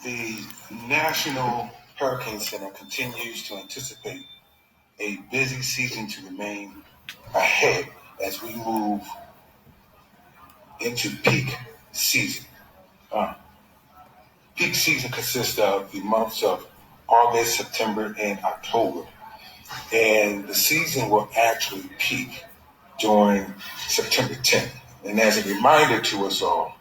The National Hurricane Center continues to anticipate a busy season to remain ahead as we move into peak season. Uh, Peak season consists of the months of August, September, and October. And the season will actually peak during September 10th. And as a reminder to us all,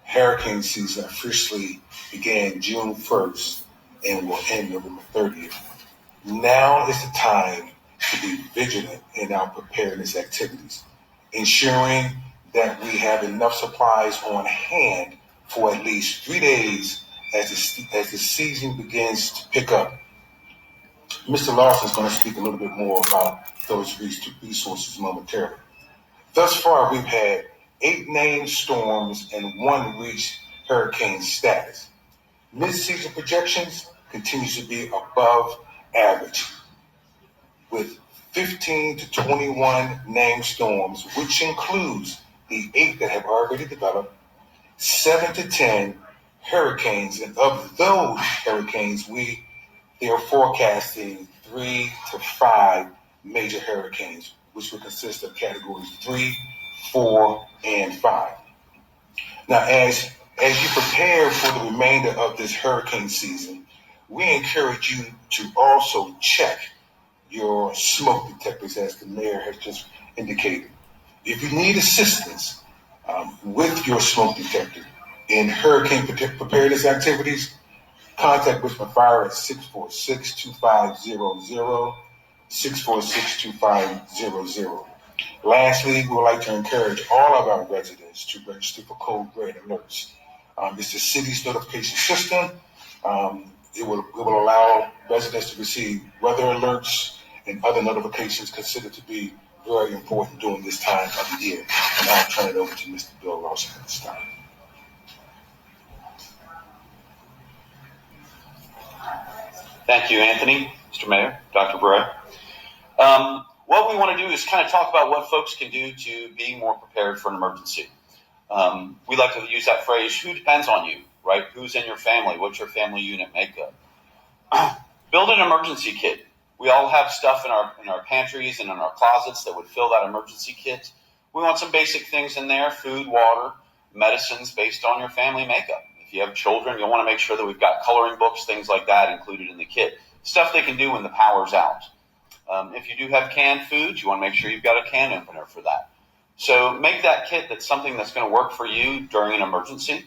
hurricane season officially began June 1st and will end November 30th. Now is the time to be vigilant in our preparedness activities, ensuring that we have enough supplies on hand for at least 3 days as the season begins to pick up. Mr. Lawson is going to speak a little bit more about those resources momentarily. Thus far, we've had 8 named storms and 1 reached hurricane status. Mid-season projections continues to be above average, with 15 to 21 named storms, which includes the 8 that have already developed, 7 to 10 hurricanes, and of those hurricanes, they are forecasting 3 to 5 major hurricanes, which will consist of categories 3, 4, and 5. Now, as you prepare for the remainder of this hurricane season, we encourage you to also check your smoke detectors, as the mayor has just indicated. If you need assistance with your smoke detector in hurricane preparedness activities, contact Richmond Fire at 646-2500, 646-2500. Lastly, we would like to encourage all of our residents to register for Code Red Alerts. It's the city's notification system. It will allow residents to receive weather alerts and other notifications considered to be very important during this time of the year. And I'll turn it over to Mr. Bill Lawson at this time. Thank you, Anthony, Mr. Mayor, Dr. Bray. What we want to do is kind of talk about what folks can do to be more prepared for an emergency. We like to use that phrase, who depends on you, right? Who's in your family? What's your family unit makeup? Build an emergency kit. We all have stuff in our pantries and in our closets that would fill that emergency kit. We want some basic things in there, food, water, medicines based on your family makeup. If you have children, you'll want to make sure that we've got coloring books, things like that included in the kit. Stuff they can do when the power's out. If you do have canned foods, you want to make sure you've got a can opener for that. So make that kit that's something that's going to work for you during an emergency.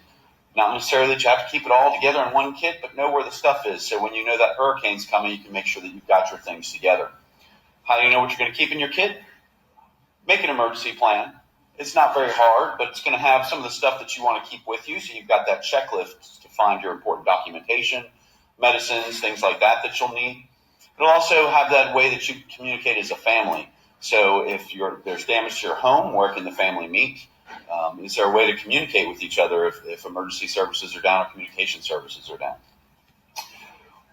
Not necessarily that you have to keep it all together in one kit, but know where the stuff is. So when you know that hurricane's coming, you can make sure that you've got your things together. How do you know what you're going to keep in your kit? Make an emergency plan. It's not very hard, but it's going to have some of the stuff that you want to keep with you. So you've got that checklist to find your important documentation, medicines, things like that you'll need. It'll also have that way that you communicate as a family. So if there's damage to your home, where can the family meet? Is there a way to communicate with each other if emergency services are down or communication services are down?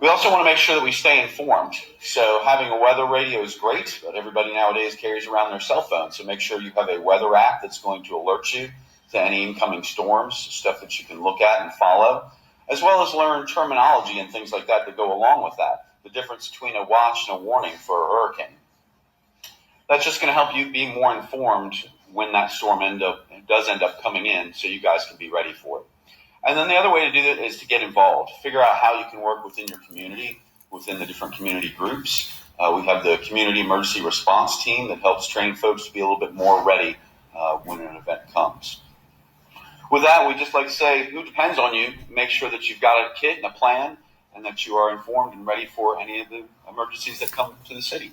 We also want to make sure that we stay informed. So having a weather radio is great, but everybody nowadays carries around their cell phone. So make sure you have a weather app that's going to alert you to any incoming storms, stuff that you can look at and follow, as well as learn terminology and things like that go along with that. The difference between a watch and a warning for a hurricane. That's just going to help you be more informed when that storm does end up coming in, so you guys can be ready for it. And then the other way to do that is to get involved. Figure out how you can work within your community, within the different community groups. We have the community emergency response team that helps train folks to be a little bit more ready when an event comes. With that, we just like to say, who depends on you? Make sure that you've got a kit and a plan, and that you are informed and ready for any of the emergencies that come to the city.